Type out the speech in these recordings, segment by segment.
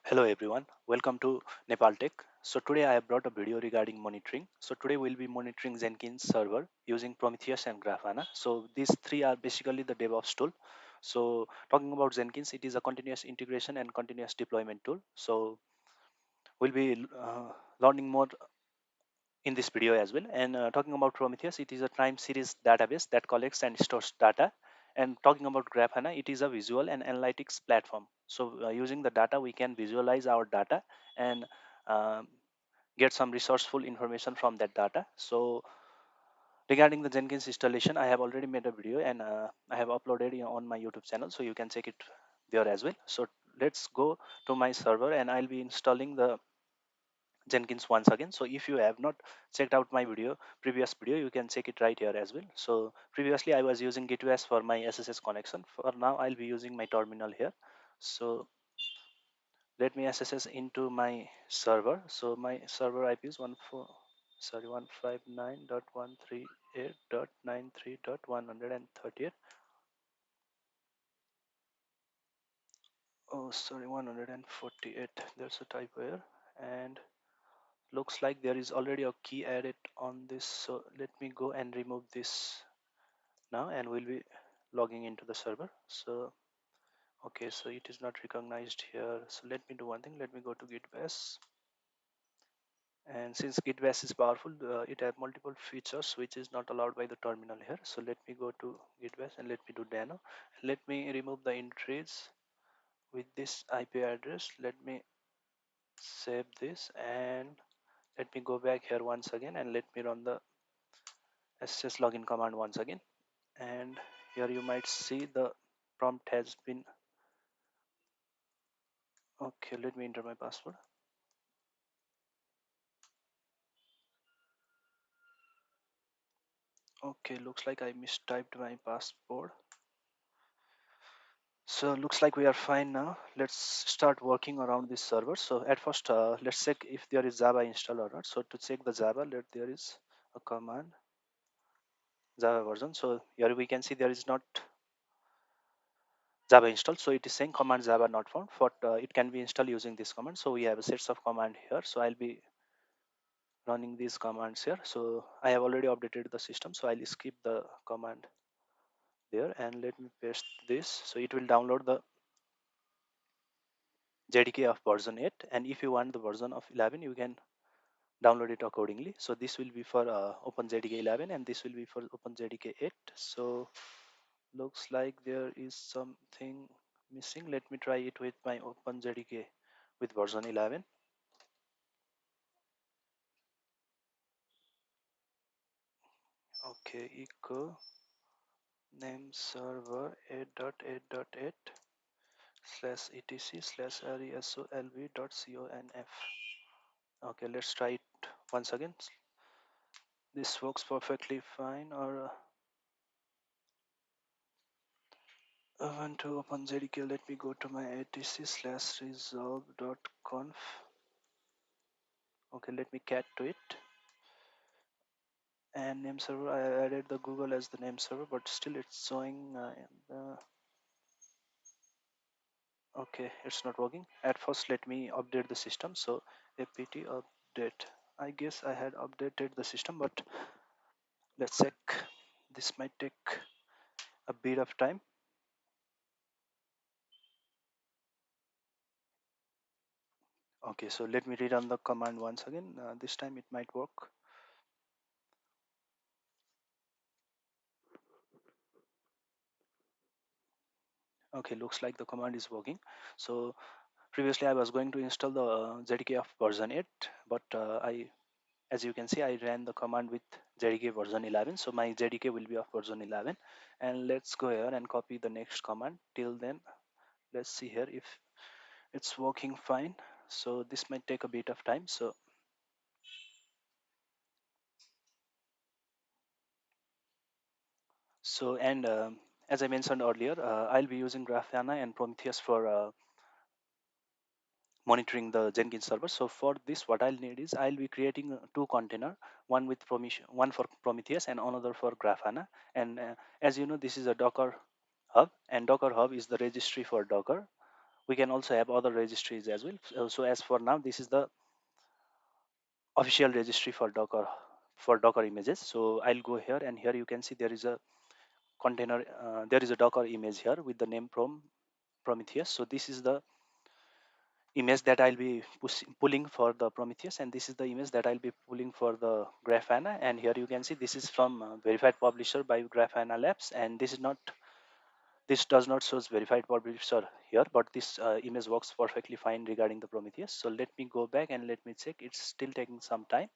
Hello everyone, welcome to Nepal Tech. So today I have brought a video regarding monitoring. So today we'll be monitoring Jenkins server using Prometheus and Grafana. So these three are basically the DevOps tool. So talking about Jenkins, it is a continuous integration and continuous deployment tool. So we'll be learning more in this video as well. And talking about Prometheus, it is a time series database that collects and stores data. And talking about Grafana, it is a visual and analytics platform. So using the data, we can visualize our data and um, get some resourceful information from that data. So regarding the Jenkins installation, I have already made a video and I have uploaded it on my YouTube channel, so you can check it there as well. So let's go to my server and I'll be installing the Jenkins once again. So if you have not checked out my previous video, you can check it right here as well. So previously I was using GitOS for my SSH connection. For now, I'll be using my terminal here. So let me SSH into my server. So my server IP is 159.138.93.138. Oh, sorry, 148. There's a typo here, and looks like there is already a key added on this. So let me go and remove this now, and we'll be logging into the server. So okay, so it is not recognized here. So let me do one thing. Let me go to git bash. And since git bash is powerful, it has multiple features which is not allowed by the terminal here. So let me go to git bash and let me do nano. Let me remove the entries with this IP address. Let me save this and let me go back here once again and let me run the SSH login command once again. And here you might see the prompt has been okay. Let me enter my password. Okay, looks like I mistyped my password. So looks like we are fine now. Let's start working around this server. So at first, let's check if there is Java installed or not. So to check the Java, there is a command Java version. So here we can see there is not Java installed. So it is saying command Java not found. For it can be installed using this command. So we have a sets of command here. So I'll be running these commands here. So I have already updated the system. So I'll skip the command there and let me paste this. So it will download the JDK of version 8, and if you want the version of 11 you can download it accordingly. So this will be for OpenJDK 11 and this will be for OpenJDK 8. So looks like there is something missing. Let me try it with my OpenJDK with version 11. Okay, echo name server 8.8.8 slash etc slash resolv.conf. Okay, let's try it once again. This works perfectly fine. Or I want to open JDK. Let me go to my etc slash resolve.conf. Okay, let me cat to it. And name server, I added the Google as the name server, but still it's showing. Okay, it's not working. At first, let me update the system. So apt update. I guess I had updated the system, but let's check. This might take a bit of time. Okay, so let me rerun the command once again. This time it might work. Okay, looks like the command is working. So previously I was going to install the JDK of version 8, but as you can see, I ran the command with JDK version 11. So my JDK will be of version 11. And let's go here and copy the next command. Till then, let's see here if it's working fine. So this might take a bit of time. And as I mentioned earlier, I'll be using Grafana and Prometheus for monitoring the Jenkins server. So for this, what I'll need is I'll be creating two container, one for Prometheus and another for Grafana. And as you know, this is a Docker hub, and Docker hub is the registry for Docker. We can also have other registries as well. So as for now, this is the official registry for Docker images. So I'll go here, and here you can see there is a container. There is a Docker image here with the name Prometheus. So this is the image that I'll be pulling for the Prometheus, and this is the image that I'll be pulling for the Grafana. And here you can see this is from verified publisher by Grafana Labs, and this does not shows verified publisher here, but this image works perfectly fine regarding the Prometheus. So let me go back and let me check. It's still taking some time.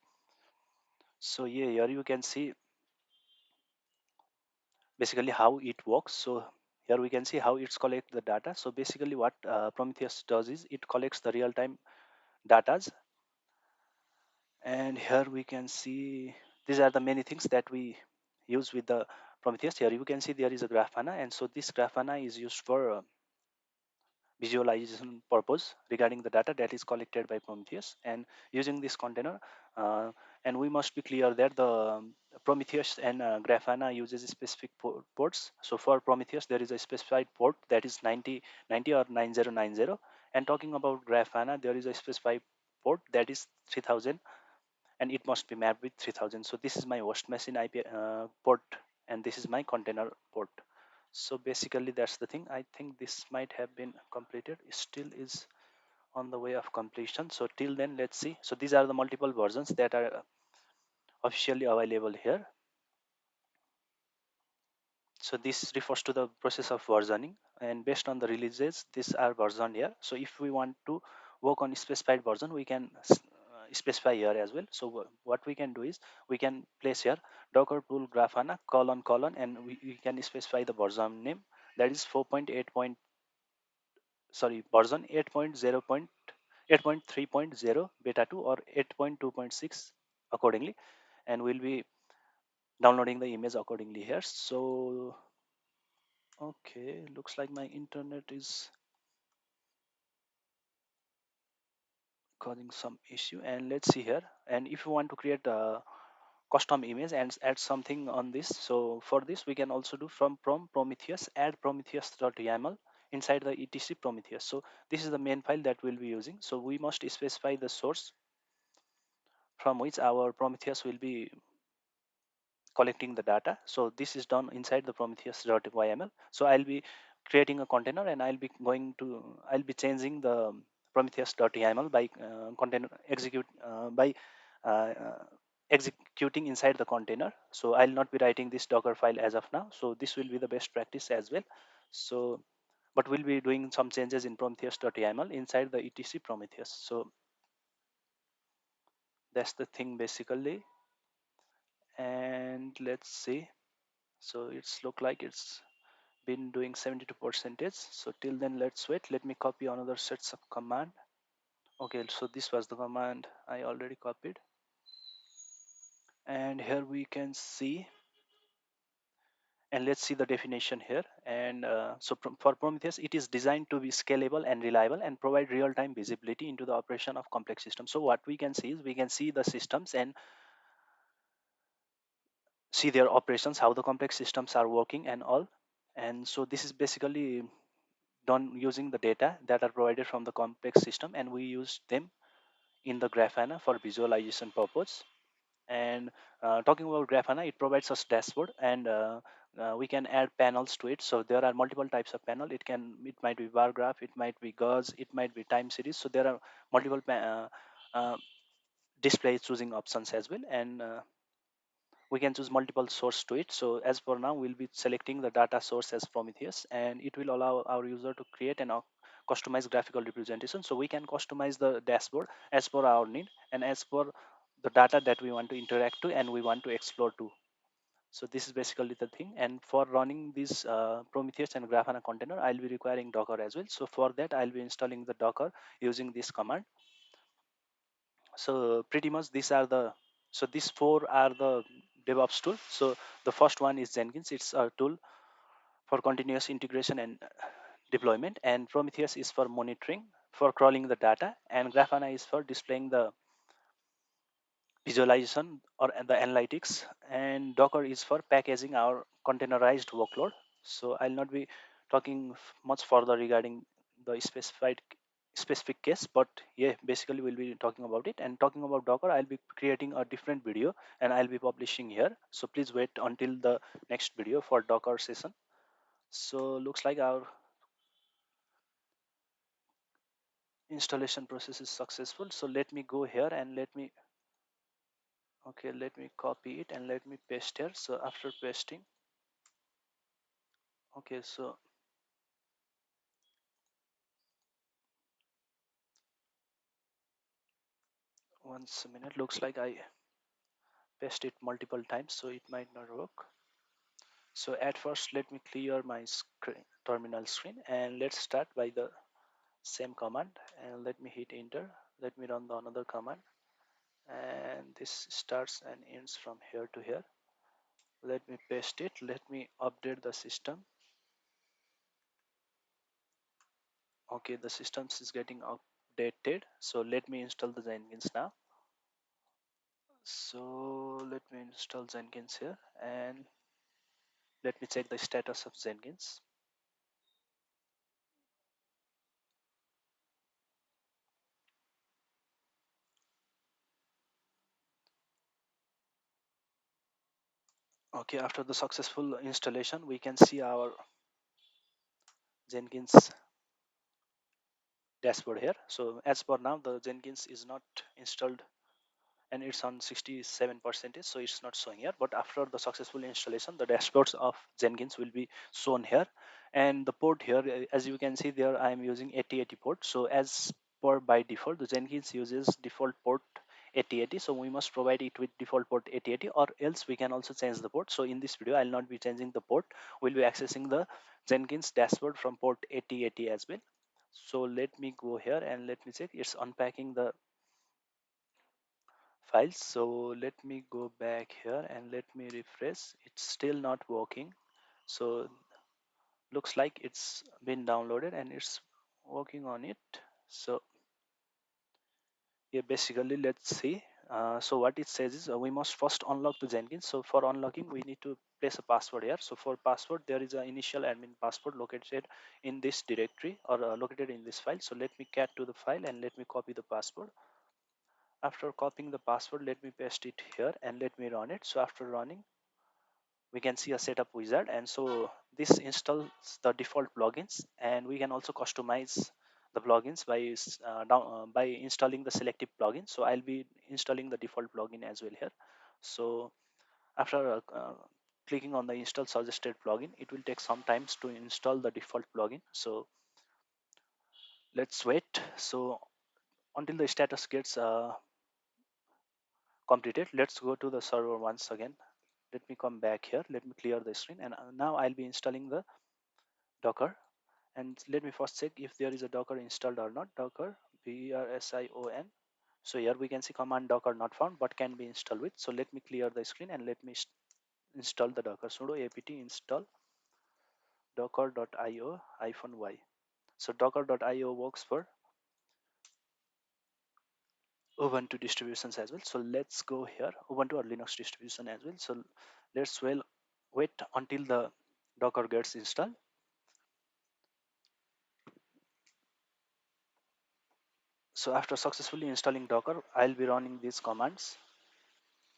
So yeah, here you can see basically how it works. So here we can see how it's collect the data. So basically what Prometheus does is it collects the real-time data, and here we can see these are the many things that we use with the Prometheus. Here you can see there is a Grafana, and so this Grafana is used for visualization purpose regarding the data that is collected by Prometheus and using this container. Uh, and we must be clear that the Prometheus and Grafana uses specific ports. So for Prometheus, there is a specified port that is 90 or 9090. And talking about Grafana, there is a specified port that is 3000, and it must be mapped with 3000. So this is my host machine IP port, and this is my container port. So basically that's the thing. I think this might have been completed. It still is on the way of completion. So till then, let's see. So these are the multiple versions that are officially available here. So this refers to the process of versioning, and based on the releases these are versioned here. So if we want to work on a specified version, we can specify here as well. So what we can do is we can place here docker tool grafana colon colon, and we can specify the version name, that is 4.8 sorry version 8.0.8.3.0 beta 2 or 8.2.6 accordingly, and we'll be downloading the image accordingly here. So okay, looks like my internet is causing some issue, and let's see here. And if you want to create a custom image and add something on this, so for this we can also do from Prometheus add prometheus.yaml inside the etc Prometheus. So this is the main file that we'll be using. So we must specify the source from which our Prometheus will be collecting the data. So this is done inside the prometheus.yml. So I'll be creating a container, and I'll be changing the prometheus.yml by container execute by uh, executing inside the container. So I'll not be writing this docker file as of now. So this will be the best practice as well. So but we'll be doing some changes in prometheus.yml inside the etc Prometheus. So that's the thing basically. And let's see. So it's look like it's been doing 72 percentage. So till then, let's wait. Let me copy another sets of command. Okay, so this was the command I already copied, and here we can see, and let's see the definition here. And so for Prometheus, it is designed to be scalable and reliable and provide real-time visibility into the operation of complex systems. So what we can see is we can see the systems and see their operations, how the complex systems are working and all. And so this is basically done using the data that are provided from the complex system, and we use them in the Grafana for visualization purpose. And talking about Grafana, it provides us dashboard, and we can add panels to it. So there are multiple types of panel. It might be bar graph, it might be gauge, it might be time series. So there are multiple display choosing options as well, and we can choose multiple source to it. So as for now, we'll be selecting the data source as Prometheus, and it will allow our user to create an customized graphical representation. So we can customize the dashboard as per our need and as per the data that we want to interact to and we want to explore to. So this is basically the thing. And for running this Prometheus and Grafana container, I'll be requiring Docker as well. So for that, I'll be installing the Docker using this command. So pretty much these four are the DevOps tool. So the first one is Jenkins. It's a tool for continuous integration and deployment, and Prometheus is for monitoring, for crawling the data, and Grafana is for displaying the visualization or the analytics, and Docker is for packaging our containerized workload. So I'll not be talking much further regarding the specific case, but yeah, basically we'll be talking about it. And talking about Docker, I'll be creating a different video and I'll be publishing here, so please wait until the next video for Docker session. So looks like our installation process is successful. So let me go here and let me copy it and let me paste here. So after pasting, okay, so once a minute, looks like I paste it multiple times, so it might not work. So at first, let me clear my terminal screen, and let's start by the same command, and let me hit enter. Let me run the another command, and this starts and ends from here to here. Let me paste it. Let me update the system. Okay, the system is getting updated. So let me install the Jenkins now. So let me install Jenkins here, and let me check the status of Jenkins. Okay, after the successful installation, we can see our Jenkins dashboard here. So as per now, the Jenkins is not installed and it's on 67%, so it's not showing here. But after the successful installation, the dashboards of Jenkins will be shown here. And the port here, as you can see there, I am using 8080 port. So as per by default, the Jenkins uses default port 8080, so we must provide it with default port 8080, or else we can also change the port. So in this video, I'll not be changing the port. We'll be accessing the Jenkins dashboard from port 8080 as well. So let me go here and let me check. It's unpacking the files. So let me go back here and let me refresh. It's still not working. So looks like it's been downloaded and it's working on it. So yeah, basically let's see. So what it says is we must first unlock the Jenkins. So for unlocking, we need to place a password here. So for password, there is an initial admin password located in this directory, or located in this file. So let me cat to the file and let me copy the password. After copying the password, let me paste it here and let me run it. So after running, we can see a setup wizard, and so this installs the default plugins, and we can also customize the plugins by installing the selective plugin. So I'll be installing the default plugin as well here. So after clicking on the install suggested plugin, it will take some times to install the default plugin. So let's wait. So until the status gets completed, let's go to the server once again. Let me come back here. Let me clear the screen, and now I'll be installing the Docker. And let me first check if there is a Docker installed or not. Docker Version. So here we can see command Docker not found but can be installed with. So let me clear the screen and let me install the Docker. Sudo apt install docker.io-y. So docker.io works for Ubuntu distributions as well. So let's go here, Ubuntu or Linux distribution as well. So let's wait until the Docker gets installed. So after successfully installing Docker, I'll be running these commands.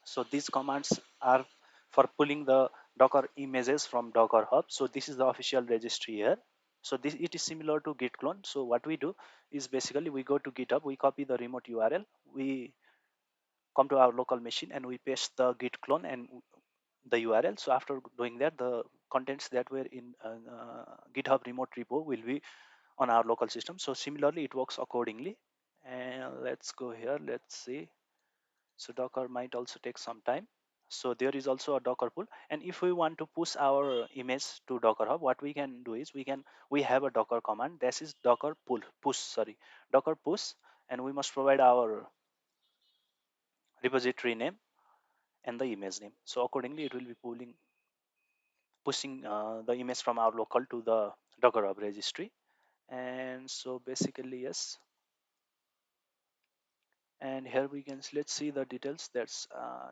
So these commands are for pulling the Docker images from Docker Hub. So this is the official registry here. So this, it is similar to Git clone. So what we do is basically we go to GitHub, we copy the remote URL, we come to our local machine and we paste the Git clone and the URL. So after doing that, the contents that were in GitHub remote repo will be on our local system. So similarly, it works accordingly. And let's go here. Let's see. So Docker might also take some time. So there is also a Docker pull, and if we want to push our image to Docker Hub, what we can do is we have a Docker command. This is Docker push, sorry, Docker push, and we must provide our repository name and the image name. So accordingly, it will be pushing the image from our local to the Docker Hub registry. And so basically, yes. And here we can let's see the details that's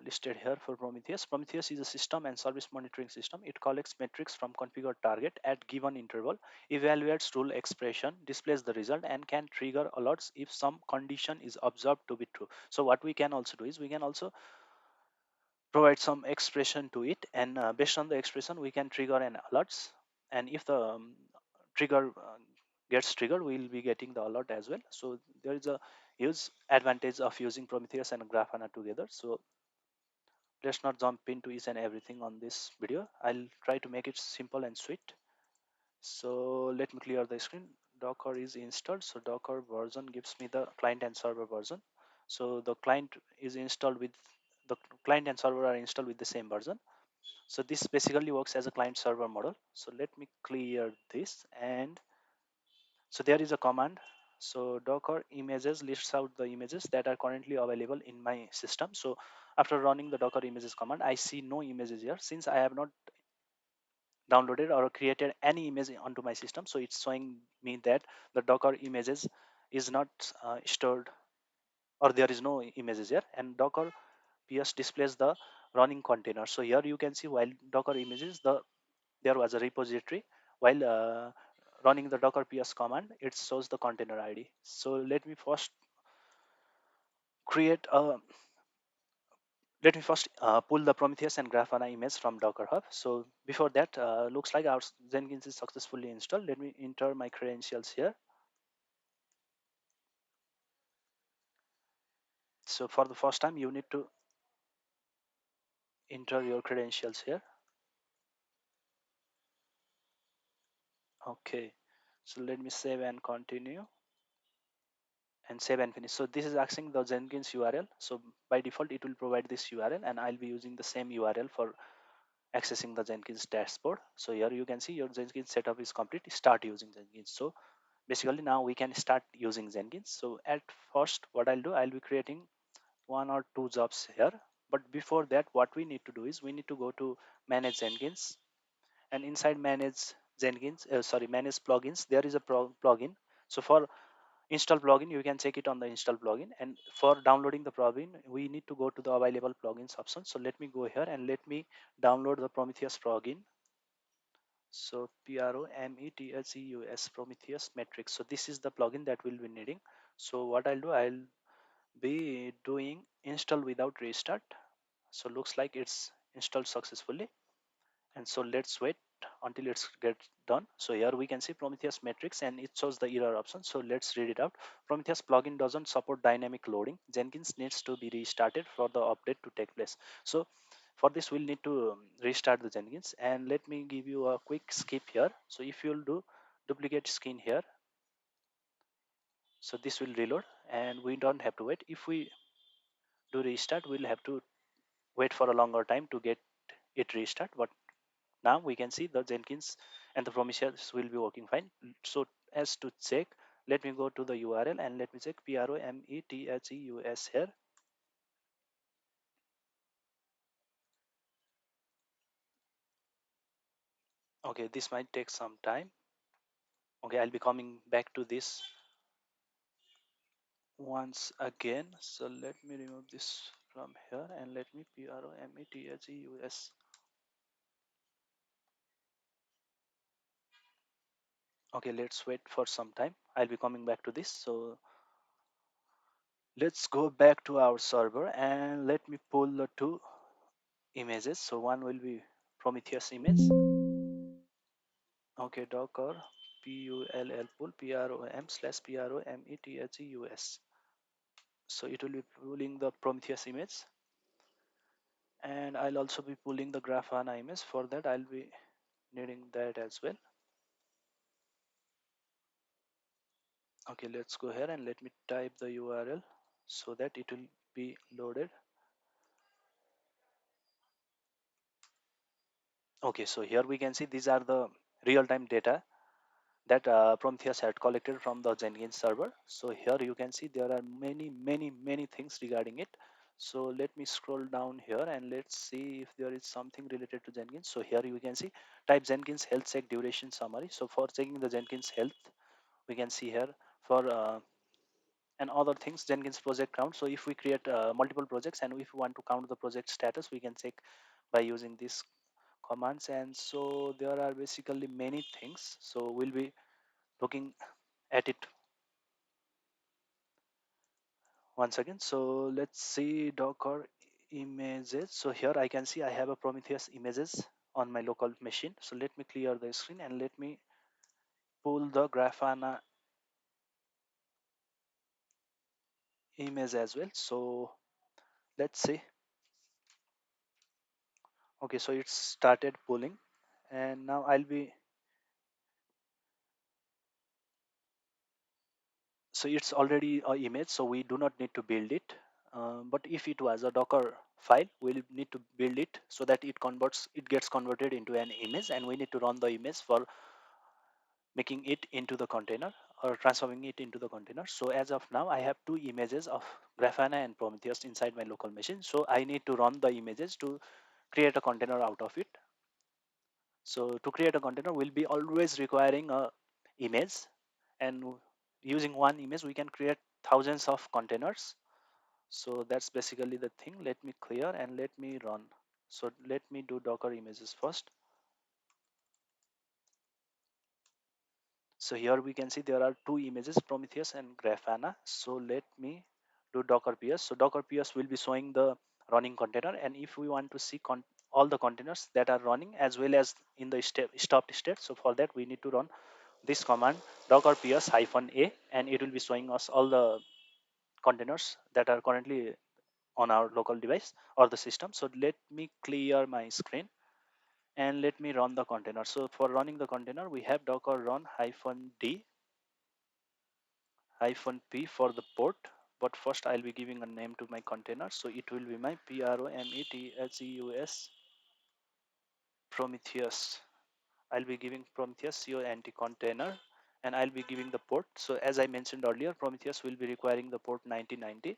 listed here for Prometheus is a system and service monitoring system. It collects metrics from configured target at given interval, evaluates rule expression, displays the result, and can trigger alerts if some condition is observed to be true. So what we can also do is we can also provide some expression to it, and based on the expression we can trigger an alerts. And if the trigger gets triggered, we will be getting the alert as well. So there is a huge advantage of using Prometheus and Grafana together. So let's not jump into each and everything on this video. I'll try to make it simple and sweet. So let me clear the screen. Docker is installed, so Docker version gives me the client and server version. So the client is installed with the client and server are installed with the same version. So this basically works as a client server model. So let me clear this. And so there is a command. So Docker images lists out the images that are currently available in my system. So after running the Docker images command, I see no images here since I have not downloaded or created any image onto my system. So it's showing me that the Docker images is not stored, or there is no images here. And Docker ps displays the running container. So here you can see while Docker images, there was a repository. While running the Docker ps command, it shows the container id. So create a let me first pull the Prometheus and Grafana image from Docker Hub. So before that, looks like our Jenkins is successfully installed. Let me enter my credentials here. So for the first time, you need to enter your credentials here. Okay. So let me save and continue, and save and finish. So this is asking the Jenkins URL. So by default, it will provide this URL, and I'll be using the same URL for accessing the Jenkins dashboard. So here you can see your Jenkins setup is complete. Start using Jenkins. So basically now we can start using Jenkins. So at first, what I'll do, I'll be creating one or two jobs here. But before that, what we need to do is we need to go to manage Jenkins, and inside manage plugins, there is a plugin. So for install plugin, you can check it on the install plugin, and for downloading the plugin, we need to go to the available plugins option. So let me go here and let me download the Prometheus plugin. So Prometheus Prometheus metrics. So this is the plugin that we'll be needing. So what I'll do, I'll be doing install without restart. So looks like it's installed successfully. And so let's wait until it's get done. So here we can see Prometheus metrics, and it shows the error option. So let's read it out. Prometheus plugin doesn't support dynamic loading. Jenkins needs to be restarted for the update to take place. So for this, we'll need to restart the Jenkins, and let me give you a quick skip here. So if you'll do duplicate screen here, so this will reload, and we don't have to wait. If we do restart, we'll have to wait for a longer time to get it restart. But now we can see the Jenkins and the Prometheus will be working fine. So as to check, let me go to the URL and let me check Prometheus here. Okay, this might take some time. Okay, I'll be coming back to this once again. So let me remove this from here and let me Prometheus. Okay, let's wait for some time. I'll be coming back to this. So let's go back to our server and let me pull the two images. So one will be Prometheus image. Okay, Docker pull prom/prometheus. So it will be pulling the Prometheus image, and I'll also be pulling the Grafana image. For that, I'll be needing that as well. Okay, let's go here and let me type the URL so that it will be loaded. Okay, so here we can see these are the real-time data that Prometheus had collected from the Jenkins server. So here you can see there are many things regarding it. So let me scroll down here and let's see if there is something related to Jenkins. So here you can see type Jenkins health check duration summary. So for checking the Jenkins health, we can see here for and other things, Jenkins project count. So if we create multiple projects and if we want to count the project status, we can check by using these commands. And so there are basically many things, so we'll be looking at it once again. So let's see Docker images. So here I can see I have a Prometheus images on my local machine. So let me clear the screen and let me pull the Grafana image as well. So let's see. Okay, so it started pulling, and now I'll be, so it's already a image, so we do not need to build it. But if it was a Docker file, we'll need to build it so that it gets converted into an image, and we need to run the image for making it into the container or transforming it into the container. So as of now, I have two images of Grafana and Prometheus inside my local machine. So I need to run the images to create a container out of it. So to create a container, we'll be always requiring a image, and using one image, we can create thousands of containers. So that's basically the thing. Let me clear and let me run. So let me do Docker images first. So here we can see there are two images, Prometheus and Grafana. So let me do Docker PS. So Docker PS will be showing the running container, and if we want to see all the containers that are running as well as in the stopped state, so for that we need to run this command docker ps -a, and it will be showing us all the containers that are currently on our local device or the system. So let me clear my screen and let me run the container. So for running the container, we have docker run -d -p for the port. But first I'll be giving a name to my container. So it will be my Prometheus Prometheus. I'll be giving Prometheus CONT container, and I'll be giving the port. So as I mentioned earlier, Prometheus will be requiring the port 9090,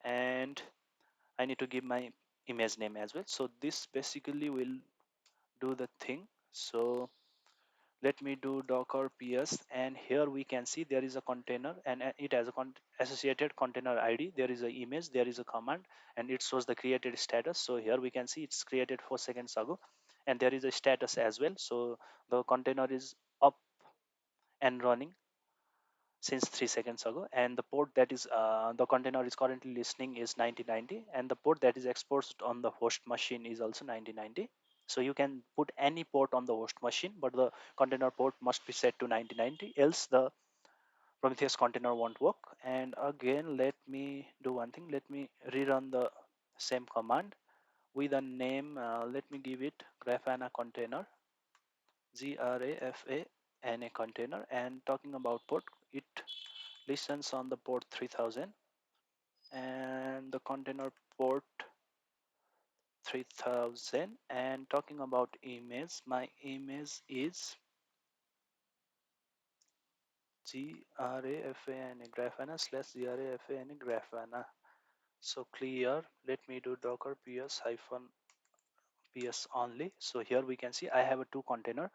and I need to give my image name as well. So this basically will do the thing. So let me do docker ps, and here we can see there is a container, and it has a associated container id. There is an image, there is a command, and it shows the created status. So here we can see it's created 4 seconds ago, and there is a status as well. So the container is up and running since 3 seconds ago, and the port that is the container is currently listening is 9090, and the port that is exposed on the host machine is also 9090. So you can put any port on the host machine, but the container port must be set to 9090, else the Prometheus container won't work. And again, let me do one thing. Let me rerun the same command with a name. Let me give it Grafana container, Grafana container, and talking about port, it listens on the port 3000, and the container port 3000. And talking about image, my image is Grafana Grafana slash Grafana Grafana. So clear. Let me do docker ps hyphen ps only. So here we can see I have a two container.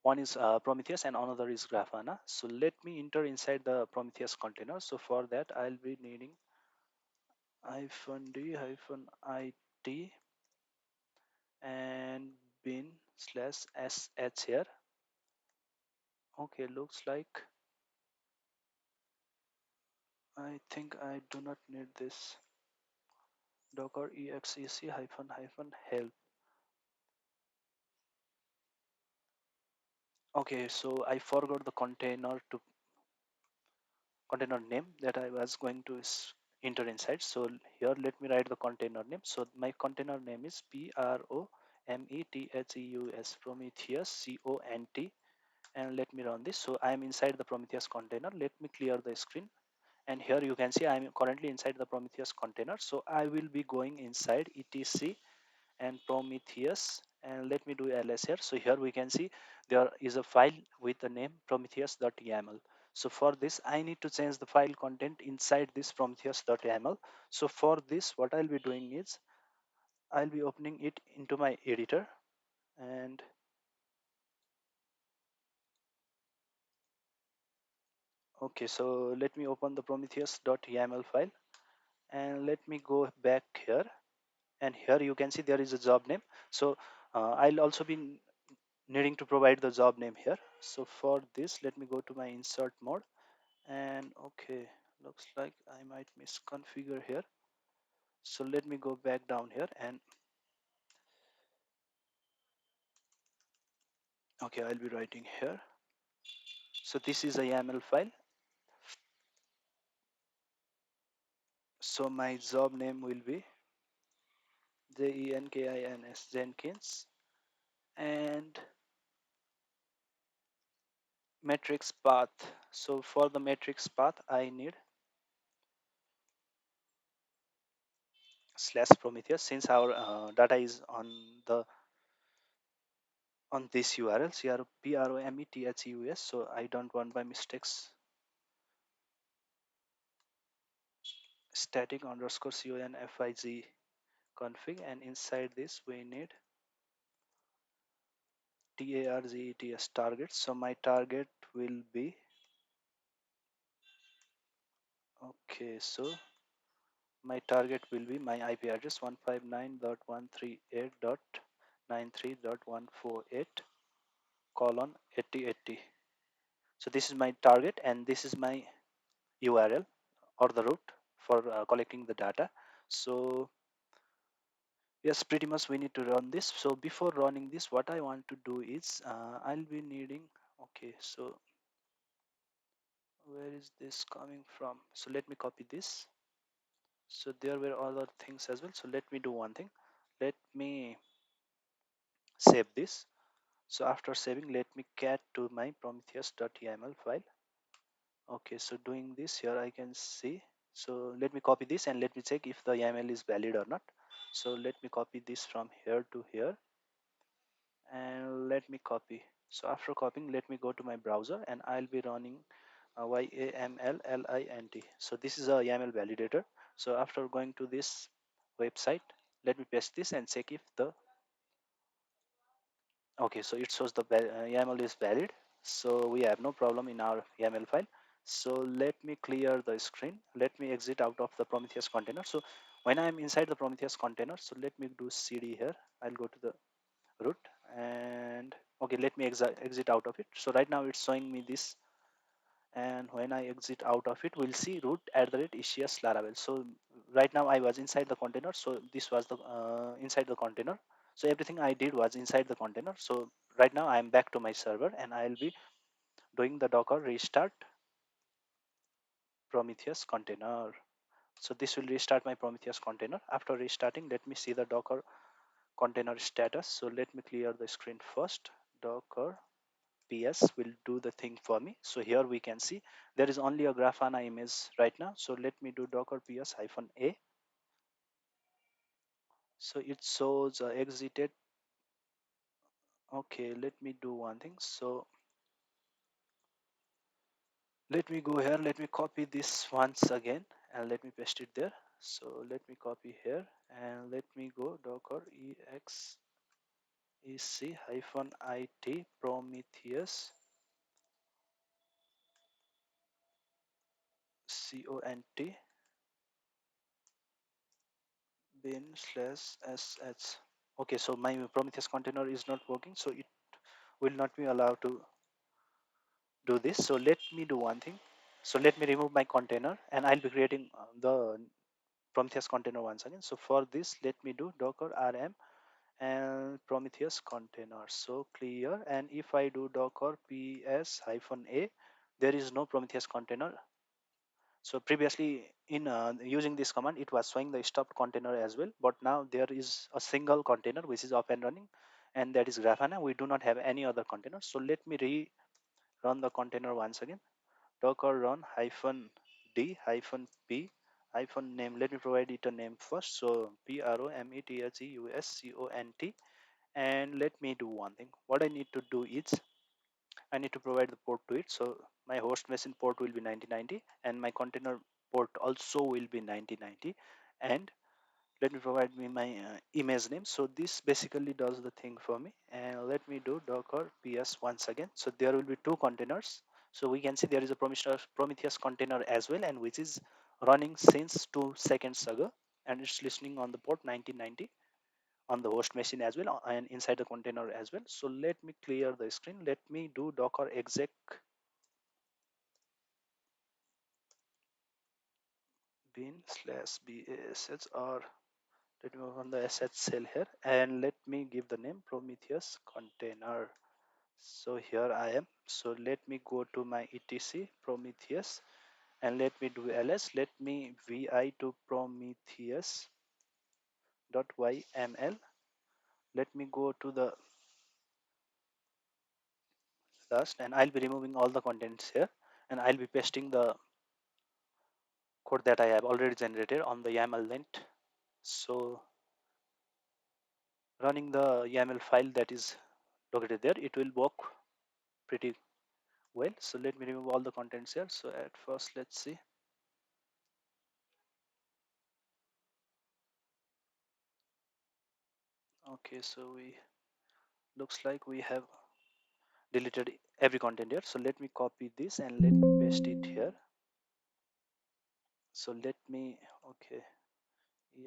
One is Prometheus and another is Grafana. So let me enter inside the Prometheus container. So for that I'll be needing hyphen d hyphen it and bin slash sh here. Okay, looks like I think I do not need this docker exec hyphen hyphen help. Okay, so I forgot the container name that I was going to enter inside. So here let me write the container name. So my container name is Prometheus Prometheus and let me run this. So I am inside the Prometheus container. Let me clear the screen, and here you can see I am currently inside the Prometheus container. So I will be going inside etc and Prometheus, and let me do ls here. So here we can see there is a file with the name prometheus.yaml. So for this I need to change the file content inside this prometheus.yaml. So for this what I'll be doing is I'll be opening it into my editor, and Okay, so let me open the prometheus.yaml file and let me go back here, and here you can see there is a job name. So I'll also be needing to provide the job name here. So for this, let me go to my insert mode, and okay, looks like I might misconfigure here. So let me go back down here, and okay, I'll be writing here. So this is a YAML file. So my job name will be Jenkins, Jenkins, and matrix path. So for the matrix path, I need slash Prometheus, since our data is on this URL, Prometheus. So I don't want by mistakes static underscore config config, and inside this we need targets target. So my target will be okay. So my target will be my IP address 159.138.93.148 colon 8080. So this is my target, and this is my URL or the route for collecting the data. So yes, pretty much we need to run this. So before running this, what I want to do is I'll be needing, okay, so where is this coming from? So let me copy this. So there were other things as well. So let me do one thing. Let me save this. So after saving, let me cat to my prometheus.yaml file. Okay, so doing this here, I can see. So let me copy this and let me check if the YAML is valid or not. So let me copy this from here to here, and let me copy. So after copying, let me go to my browser, and I'll be running YAMLLINT. So this is a YAML validator. So after going to this website, let me paste this and check if the okay, so it shows the YAML is valid. So we have no problem in our YAML file. So let me clear the screen. Let me exit out of the Prometheus container. So when I'm inside the Prometheus container, so let me do cd here. I'll go to the root, and okay, let me exit out of it. So right now it's showing me this, and when I exit out of it, we'll see root @ECS Laravel. So right now I was inside the container, so this was the inside the container. So everything I did was inside the container. So right now I am back to my server, and I'll be doing the docker restart Prometheus container. So this will restart my Prometheus container. After restarting, let me see the docker container status. So let me clear the screen first. Docker ps will do the thing for me. So here we can see there is only a Grafana image right now. So let me do docker ps hyphen a. So it shows exited. Okay, let me do one thing. So let me go here, let me copy this once again, and let me paste it there. So let me copy here, and let me go docker exec hyphen it prometheus cont bin slash sh. Okay, so my Prometheus container is not working, so it will not be allowed to do this. So let me do one thing. So let me remove my container, and I'll be creating the Prometheus container once again. So for this, let me do docker rm and Prometheus container. So clear, and if I do docker ps hyphen a, there is no Prometheus container. So previously in using this command, it was showing the stopped container as well, but now there is a single container which is up and running, and that is Grafana. We do not have any other container. So let me run the container once again. Docker run hyphen d hyphen p hyphen name. Let me provide it a name first. So prometheuscont, and let me do one thing. What I need to do is I need to provide the port to it. So my host machine port will be 9090, and my container port also will be 9090. And let me provide me my image name. So this basically does the thing for me. And let me do docker ps once again. So there will be two containers. So we can see there is a Prometheus container as well, and which is running since 2 seconds ago, and it's listening on the port 1990 on the host machine as well, and inside the container as well. So let me clear the screen. Let me do docker exec bin slash bash, or let me open the sh cell here, and let me give the name Prometheus container. So here I am. So let me go to my etc Prometheus, and let me do ls. Let me vi to Prometheus dot yml. Let me go to the last, and I'll be removing all the contents here, and I'll be pasting the code that I have already generated on the YAML lint. So running the YAML file that is located there, it will work pretty well. So let me remove all the contents here. So at first, let's see. Okay, so we looks like we have deleted every content here. So let me copy this and let me paste it here. So let me, okay,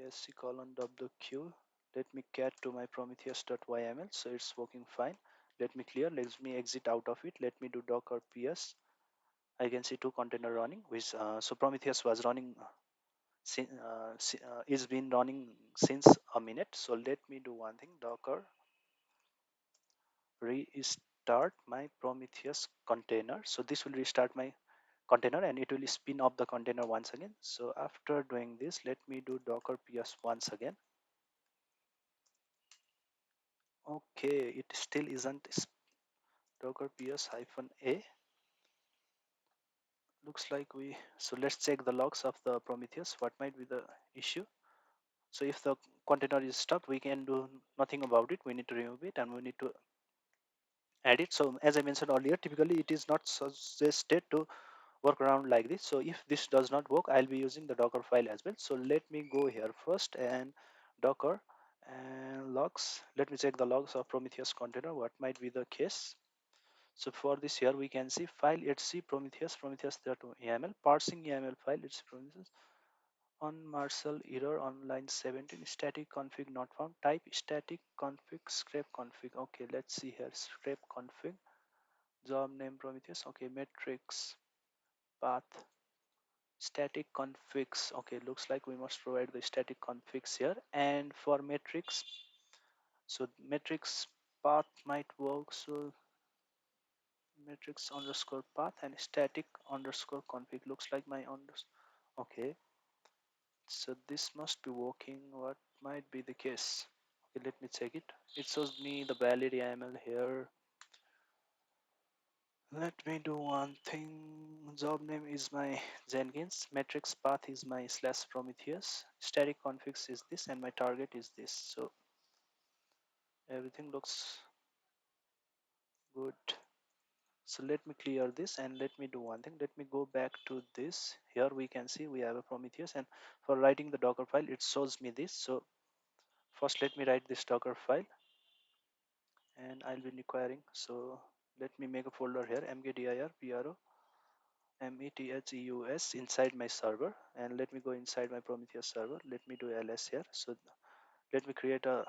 esc colon wq. Let me cat to my prometheus.yml. So it's working fine. Let me clear. Let me exit out of it. Let me do docker ps. I can see two container running, which so Prometheus was running is been running since a minute. So let me do one thing: docker restart my Prometheus container. So this will restart my container, and it will spin up the container once again. So after doing this, let me do docker ps once again. Okay, it still isn't docker ps hyphen a. Looks like we, so let's check the logs of the Prometheus. What might be the issue? So if the container is stuck, we can do nothing about it. We need to remove it, and we need to add it. So as I mentioned earlier, typically it is not suggested to work around like this. So if this does not work, I'll be using the docker file as well. So let me go here first and docker and logs. Let me check the logs of Prometheus container. What might be the case? So for this here, we can see file etc prometheus.yaml parsing YAML file. It's Prometheus on Marshall error on line 17, static config not found, type static config scrape config. Okay, let's see here, scrape config, job name Prometheus. Okay, matrix path static configs. Okay, looks like we must provide the static configs here. And for matrix, so matrix path might work. So matrix underscore path and static underscore config. Looks like my okay, so this must be working. What might be the case? Okay, let me check it. It shows me the valid YAML here. Let me do one thing. Job name is my Jenkins. Matrix path is my slash Prometheus. Static configs is this, and my target is this. So everything looks good. So let me clear this, and let me do one thing. Let me go back to this. Here we can see we have a Prometheus, and for writing the Docker file, it shows me this. So first, let me write this Docker file, and I'll be requiring. So let me make a folder here, mkdir pro metheus inside my server, and let me go inside my Prometheus server. Let me do ls here. So let me create a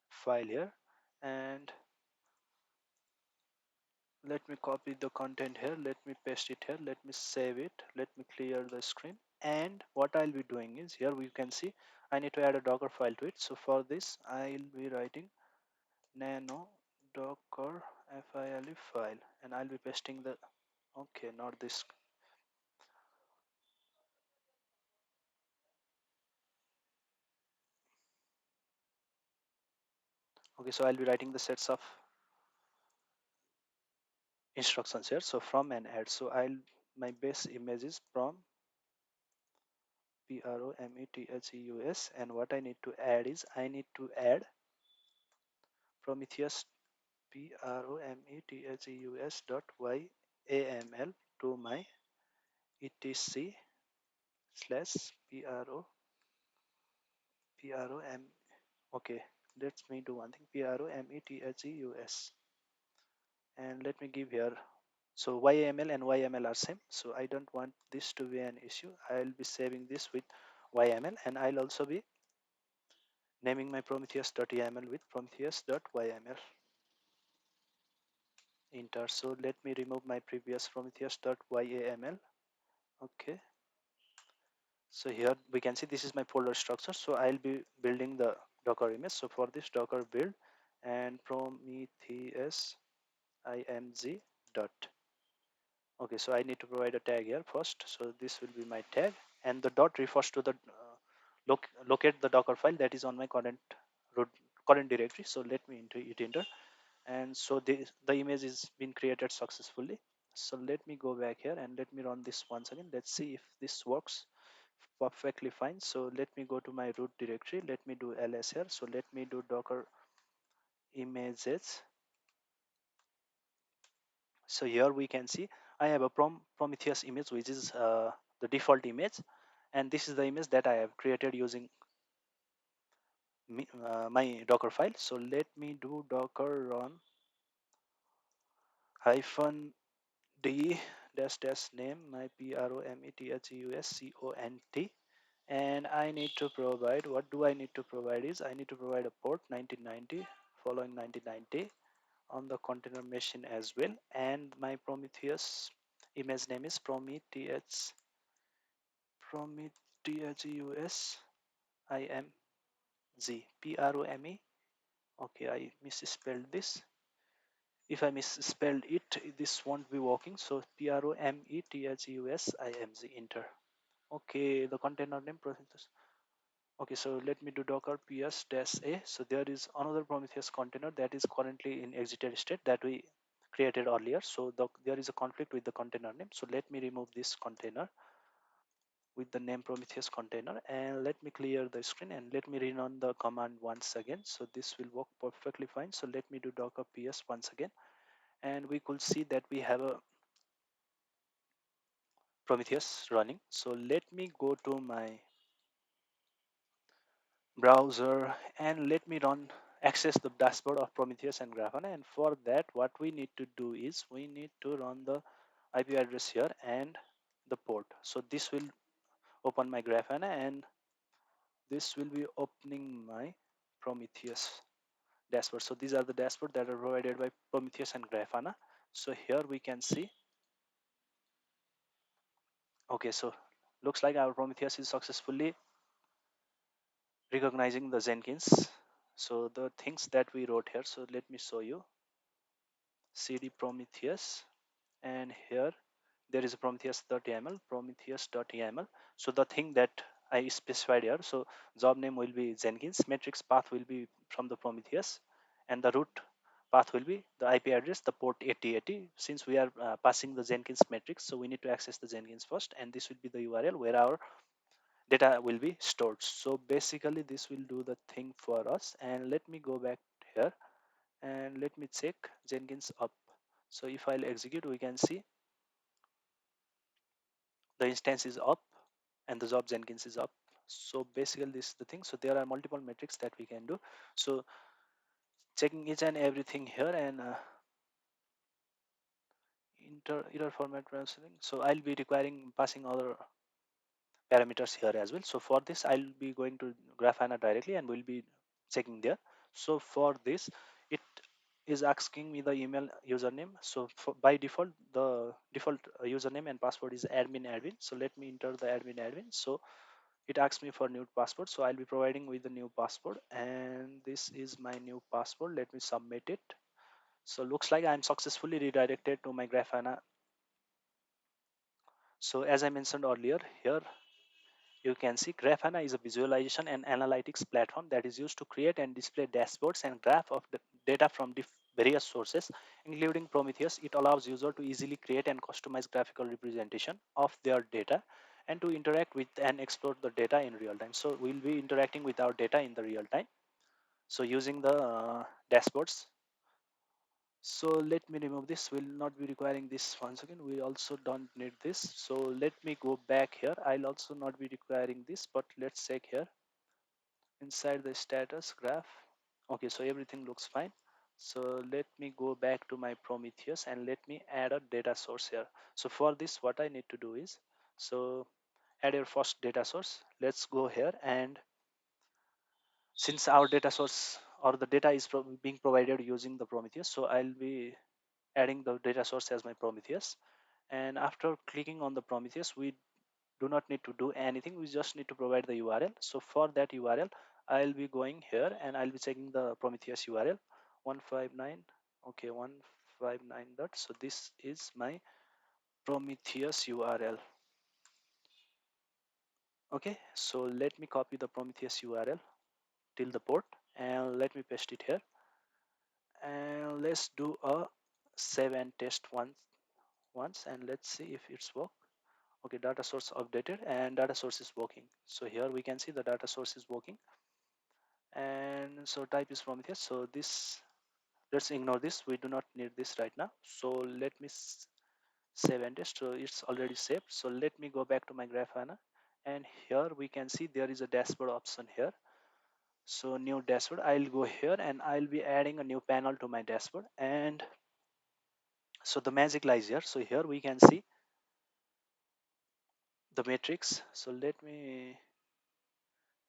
file here, and let me copy the content here. Let me paste it here. Let me save it. Let me clear the screen. And what I'll be doing is, here we can see I need to add a Docker file to it. So for this, I'll be writing nano docker file file, and I'll be pasting the, okay, not this. Okay, so I'll be writing the sets of instructions here. So from and add. So I'll, my base image is from Prometheus, and what I need to add is I need to add Prometheus Prometheus dot yaml to my etc slash prom. Okay, let me do one thing, Prometheus, and let me give here. So YAML and YML are same, so I don't want this to be an issue. I'll be saving this with YML, and I'll also be naming my Prometheus.yaml with Prometheus.yml. Enter. So let me remove my previous Prometheus.yaml. Okay, so here we can see this is my folder structure. So I'll be building the Docker image. So for this Docker build and Prometheus img dot. Okay, so I need to provide a tag here first. So this will be my tag, and the dot refers to the locate the Docker file that is on my root, current directory. So let me enter, and so the image is been created successfully. So let me go back here and let me run this once again. Let's see if this works perfectly fine. So let me go to my root directory. Let me do ls here. So let me do docker images. So here we can see I have a Prometheus image, which is the default image, and this is the image that I have created using my Docker file. So let me do docker run hyphen d dash dash name my Prometheuscont, and I need to provide, what do I need to provide is I need to provide a port 1990 following 1990 on the container machine as well, and my Prometheus image name is Prometheus Prome. Okay, I misspelled this. If I misspelled it, this won't be working. So Prometheus enter. Okay, the container name Prometheus. Okay, so let me do docker ps dash a. So there is another Prometheus container that is currently in exited state that we created earlier. So there is a conflict with the container name. So let me remove this container with the name Prometheus container, and let me clear the screen and let me run the command once again. So this will work perfectly fine. So let me do docker ps once again, and we could see that we have a Prometheus running. So let me go to my browser and let me run access the dashboard of Prometheus and Grafana, and for that what we need to do is we need to run the IP address here and the port. So this will open my Grafana, and this will be opening my Prometheus dashboard. So these are the dashboard that are provided by Prometheus and Grafana. So here we can see, okay, so looks like our Prometheus is successfully recognizing the Jenkins. So the things that we wrote here, so let me show you. Cd Prometheus, and here there is a Prometheus.yaml. So the thing that I specified here, so job name will be Jenkins, matrix path will be from the Prometheus, and the root path will be the IP address, the port 8080. Since we are passing the Jenkins matrix, so we need to access the Jenkins first, and this will be the URL where our data will be stored. So basically this will do the thing for us, and let me go back here and let me check Jenkins up. So if I'll execute, we can see the instance is up and the job Jenkins is up. So basically this is the thing. So there are multiple metrics that we can do. So checking each and everything here, and error format processing. So I'll be requiring passing other parameters here as well. So for this I'll be going to Grafana directly and we'll be checking there. So for this it is asking me the email username. So by default the default username and password is admin. So let me enter the admin. So it asks me for new password, so I'll be providing with the new password, and this is my new password. Let me submit it. So looks like I'm successfully redirected to my Grafana. So as I mentioned earlier, here you can see Grafana is a visualization and analytics platform that is used to create and display dashboards and graph of the data from various sources, including Prometheus. It allows user to easily create and customize graphical representation of their data and to interact with and explore the data in real time. So we'll be interacting with our data in the real time. So using the dashboards. So let me remove this. We'll not be requiring this once again. We also don't need this. So let me go back here. I'll also not be requiring this, but let's check here inside the status graph. Okay, so everything looks fine. So let me go back to my Prometheus and let me add a data source here. So for this, what I need to do is, so add your first data source. Let's go here, and since our data source or the data is being provided using the Prometheus, so I'll be adding the data source as my Prometheus. And after clicking on the Prometheus, we do not need to do anything, we just need to provide the URL. So for that URL, I'll be going here and I'll be checking the Prometheus URL 159. Okay, 159 dot. So this is my Prometheus URL. Okay, so let me copy the Prometheus URL till the port and let me paste it here, and let's do a save and test once and let's see if it's work. Okay, data source updated and data source is working. So here we can see the data source is working, and so type is Prometheus. So this, let's ignore this, we do not need this right now. So let me save and test. So it's already saved. So let me go back to my Grafana, and here we can see there is a dashboard option here. So new dashboard, I'll go here and I'll be adding a new panel to my dashboard. And so the magic lies here. So here we can see the matrix. So let me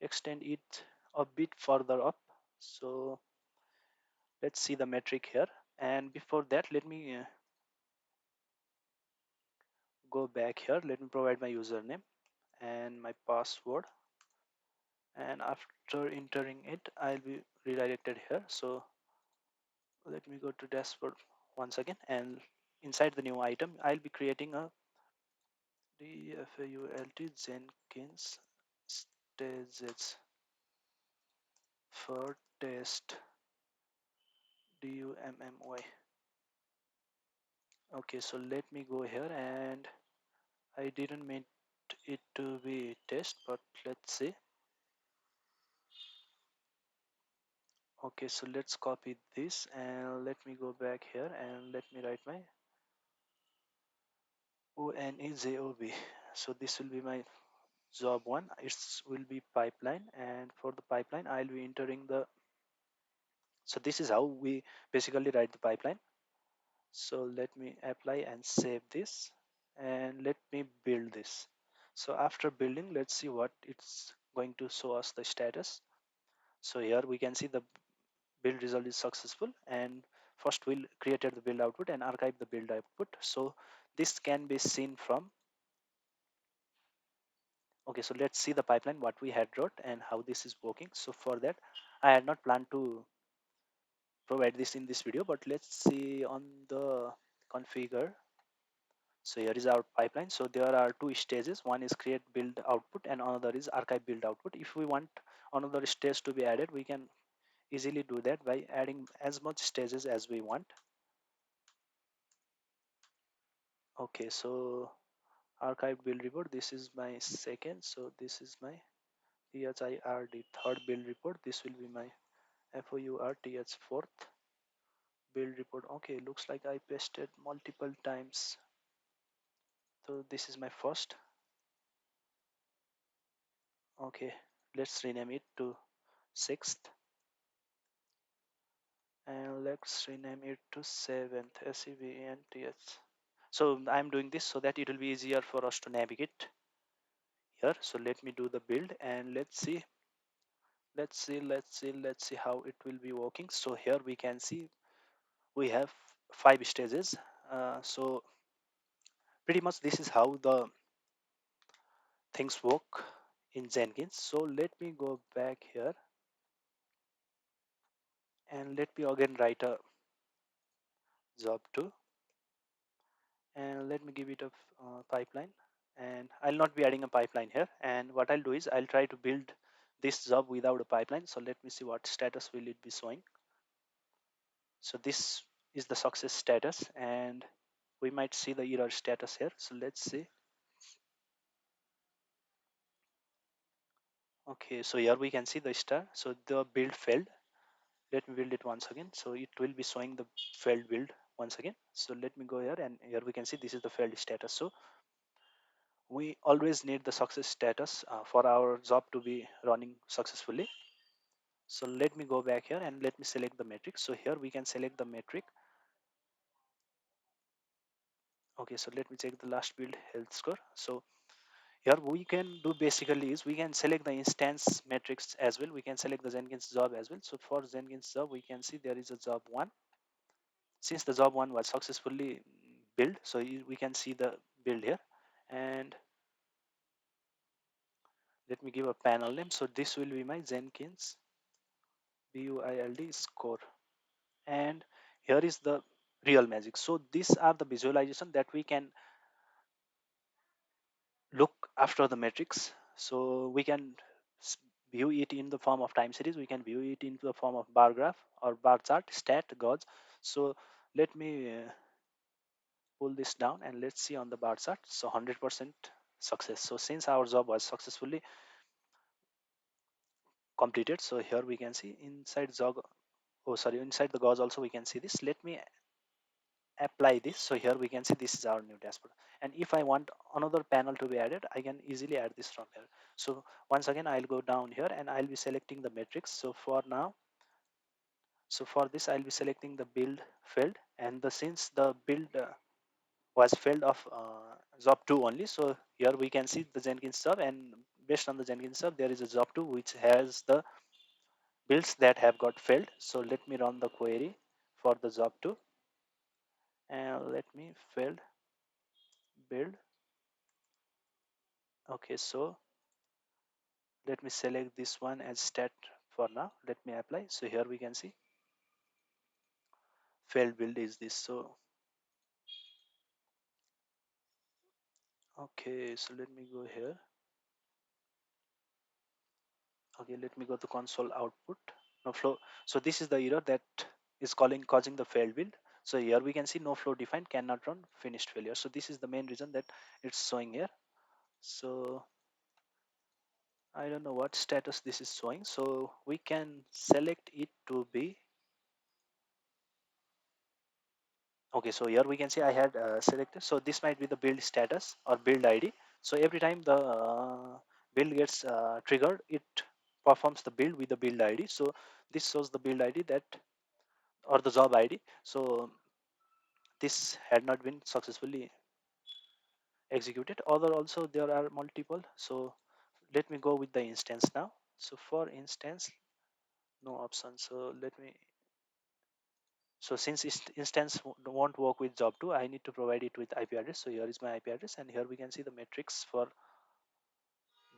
extend it a bit further up. So let's see the metric here. And before that, let me go back here. Let me provide my username and my password. And after entering it, I'll be redirected here. So let me go to dashboard once again. And inside the new item, I'll be creating a DFAULT Jenkins stages for test DUMMY. Okay, so let me go here, and I didn't mean it to be test, but let's see. Okay, so let's copy this and let me go back here and let me write my ONEJOB. So this will be my job one. It will be pipeline, and for the pipeline I'll be entering the, so this is how we basically write the pipeline. So let me apply and save this, and let me build this. So after building, let's see what it's going to show us the status. So here we can see the build result is successful, and first we'll created the build output and archive the build output. So this can be seen from, okay, so let's see the pipeline what we had wrote and how this is working. So for that, I had not planned to provide this in this video, but let's see on the configure. So here is our pipeline. So there are two stages, one is create build output and another is archive build output. If we want another stage to be added, we can easily do that by adding as much stages as we want. Okay, so archive build report, this is my second, so this is my third build report, this will be my fourth build report. Okay, looks like I pasted multiple times, so this is my first. Okay, let's rename it to sixth, and let's rename it to seventh, SEVENTH. So I'm doing this so that it will be easier for us to navigate here. So let me do the build and let's see how it will be working. So here we can see we have 5 stages. So pretty much this is how the things work in Jenkins. So let me go back here and let me again write a job 2, and let me give it a pipeline, and I'll not be adding a pipeline here. And what I'll do is I'll try to build this job without a pipeline. So let me see what status will it be showing. So this is the success status, and we might see the error status here. So let's see. Okay, so here we can see the star. So the build failed. Let me build it once again. So it will be showing the failed build once again. So let me go here, and here we can see this is the failed status. So we always need the success status for our job to be running successfully. So let me go back here and let me select the metric. So here we can select the metric. Okay, so let me check the last build health score. So here we can do basically is we can select the instance metrics as well. We can select the Jenkins job as well. So for Jenkins job, we can see there is a job one. Since the job one was successfully built, so we can see the build here. And let me give a panel name. So this will be my Jenkins build score. And here is the real magic. So these are the visualization that we can look after the metrics. So we can view it in the form of time series. We can view it in the form of bar graph or bar chart, stat, gauge. So let me pull this down and let's see on the bar chart. So 100% success. So since our job was successfully completed, so here we can see inside jog. Oh, sorry, inside the gauge also we can see this. Let me apply this. So here we can see this is our new dashboard. And if I want another panel to be added, I can easily add this from here. So once again, I'll go down here and I'll be selecting the metrics. So for now, so for this, I'll be selecting the build field, and the since the build was field of job 2 only. So here we can see the Jenkins job, and based on the Jenkins job, there is a job 2 which has the builds that have got failed. So let me run the query for the job 2 and let me failed build. Okay, so let me select this one as stat for now. Let me apply. So here we can see failed build is this. So okay, so let me go here. Okay, let me go to console output. No flow. So this is the error that is causing the failed build. So here we can see no flow defined, cannot run, finished failure. So this is the main reason that it's showing here. So I don't know what status this is showing. So we can select it to be okay. So here we can see I had selected. So this might be the build status or build ID. So every time the build gets triggered, it performs the build with the build ID. So this shows the build ID that or the job ID. So this had not been successfully executed. Other also there are multiple. So let me go with the instance now. So for instance, no option. So let me. So since instance won't work with job 2, I need to provide it with IP address. So here is my IP address, and here we can see the metrics for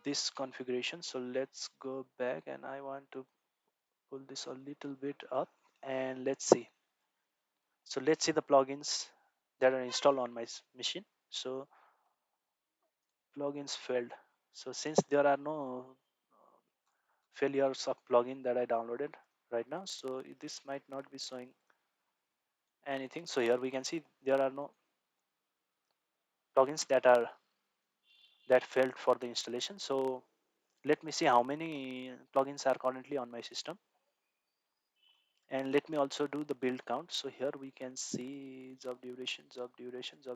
this configuration. So let's go back, and I want to pull this a little bit up, and let's see. So let's see the plugins that are installed on my machine. So plugins failed. So since there are no failures of plugin that I downloaded right now, so this might not be showing anything. So here we can see there are no plugins that failed for the installation. So let me see how many plugins are currently on my system, and let me also do the build count. So here we can see job duration, job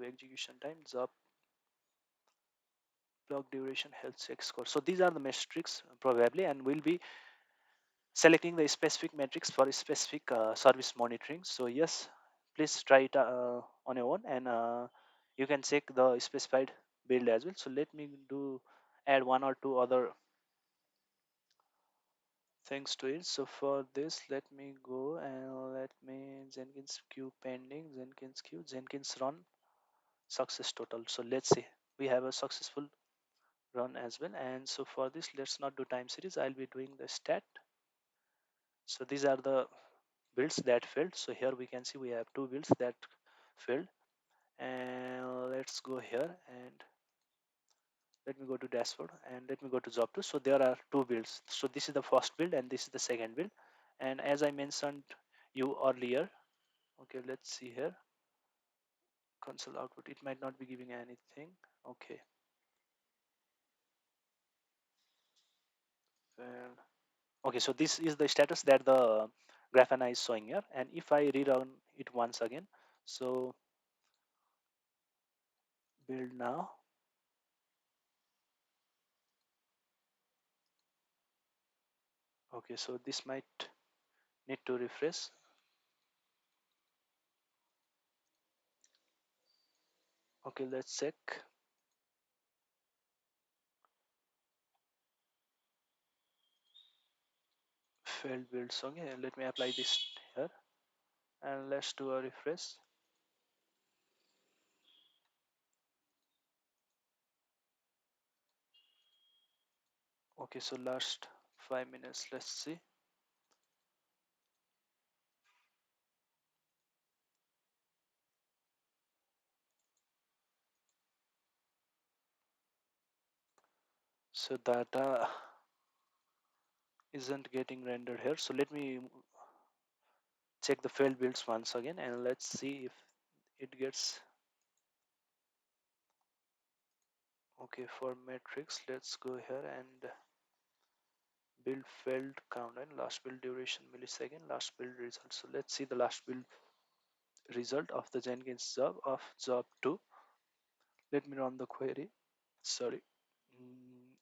execution time, job block duration, health check score. So these are the metrics probably, and we'll be selecting the specific metrics for specific service monitoring. So yes, please try it on your own, and you can check the specified build as well. So let me do add one or two other things to it. So for this, let me go and let me Jenkins queue pending, Jenkins queue, Jenkins run success total. So let's see, we have a successful run as well. And so for this, let's not do time series. I'll be doing the stat. So these are the builds that failed. So here we can see we have two builds that failed. And let's go here and let me go to dashboard and let me go to job 2. So there are two builds. So this is the first build and this is the second build. And as I mentioned you earlier, okay, let's see here. Console output, it might not be giving anything. Okay. Well, okay, so this is the status that the Grafana is showing here. And if I rerun it once again, so build now. Okay, so this might need to refresh. Okay, let's check. Failed builds. Okay, let me apply this here and let's do a refresh. Okay, so last 5 minutes, let's see. So data isn't getting rendered here. So let me check the failed builds once again and let's see if it gets. Okay, for matrix, let's go here and build failed count and last build duration millisecond, last build result. So let's see the last build result of the Jenkins job of job 2. Let me run the query. Sorry.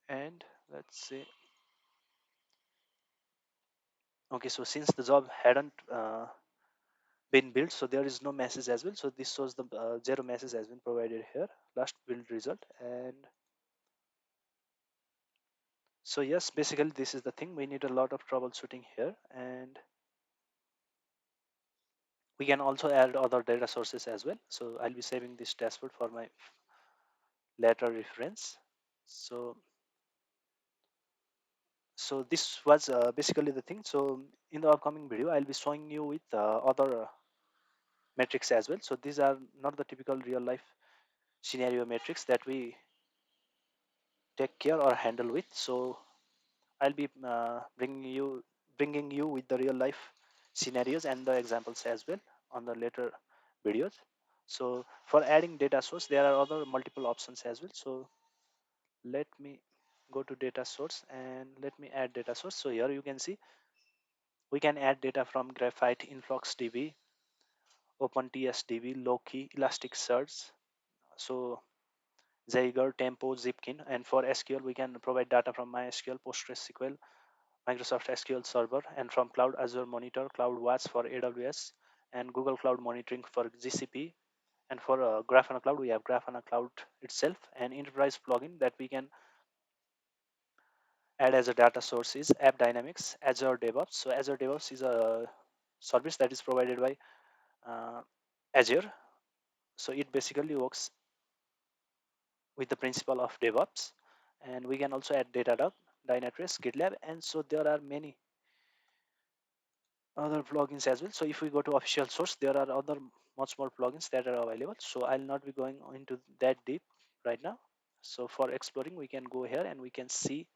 And let's see. Okay, so since the job hadn't been built, so there is no message as well. So this shows the zero message has been provided here. Last build result. And so yes, basically this is the thing. We need a lot of troubleshooting here, and we can also add other data sources as well. So I'll be saving this dashboard for my later reference. So this was basically the thing. So in the upcoming video, I'll be showing you with other metrics as well. So these are not the typical real life scenario metrics that we take care or handle with. So I'll be bringing you with the real life scenarios and the examples as well on the later videos. So for adding data source, there are other multiple options as well. So let me go to data source and let me add data source. So here you can see we can add data from Graphite, InfluxDB, OpenTSDB, Loki, Elasticsearch. So Jaeger, Tempo, Zipkin, and for SQL we can provide data from MySQL, PostgreSQL, Microsoft SQL Server, and from Cloud Azure Monitor, CloudWatch for AWS, and Google Cloud Monitoring for GCP. And for Grafana Cloud, we have Grafana Cloud itself, and enterprise plugin that we can add as a data source is App Dynamics, Azure DevOps. So Azure DevOps is a service that is provided by uh, Azure. So it basically works with the principle of DevOps. And we can also add Datadog, Dynatrace, GitLab, and so there are many other plugins as well. So if we go to official source, there are other much more plugins that are available. So I'll not be going into that deep right now. So for exploring, we can go here and we can see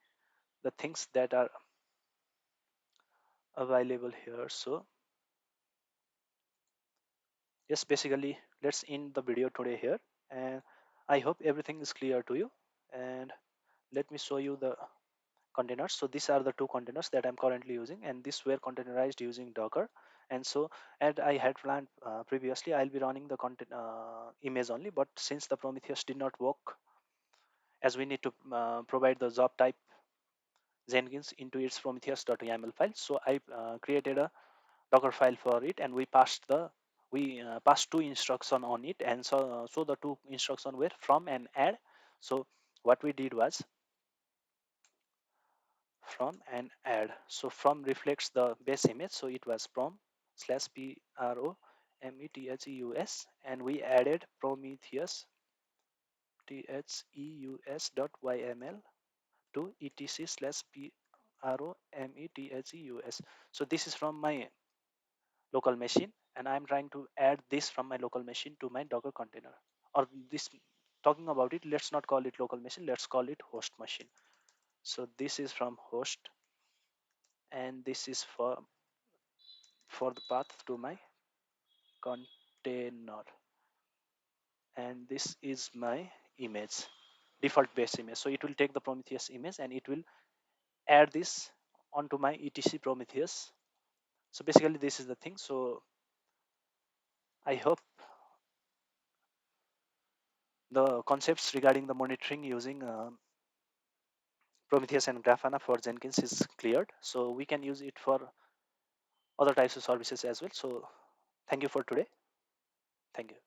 the things that are available here. So yes, basically let's end the video today here, and I hope everything is clear to you. And let me show you the containers. So these are the two containers that I'm currently using, and these were containerized using Docker. And so, and I had planned previously I'll be running the content image only, but since the Prometheus did not work, as we need to provide the job type Jenkins into its prometheus.yaml file, so I created a Docker file for it, and we passed two instruction on it. And so the two instruction were from and add. So what we did was from and add. So from reflects the base image, so it was prom slash prometheus, and we added Prometheus theus dot yml to etc slash prometheus. So this is from my local machine, and I'm trying to add this from my local machine to my Docker container. Or this, talking about it, let's not call it local machine, let's call it host machine. So this is from host, and this is for the path to my container, and this is my image, default base image. So it will take the Prometheus image and it will add this onto my etc Prometheus. So basically this is the thing. So I hope the concepts regarding the monitoring using Prometheus and Grafana for Jenkins is cleared, so we can use it for other types of services as well. So thank you for today. Thank you.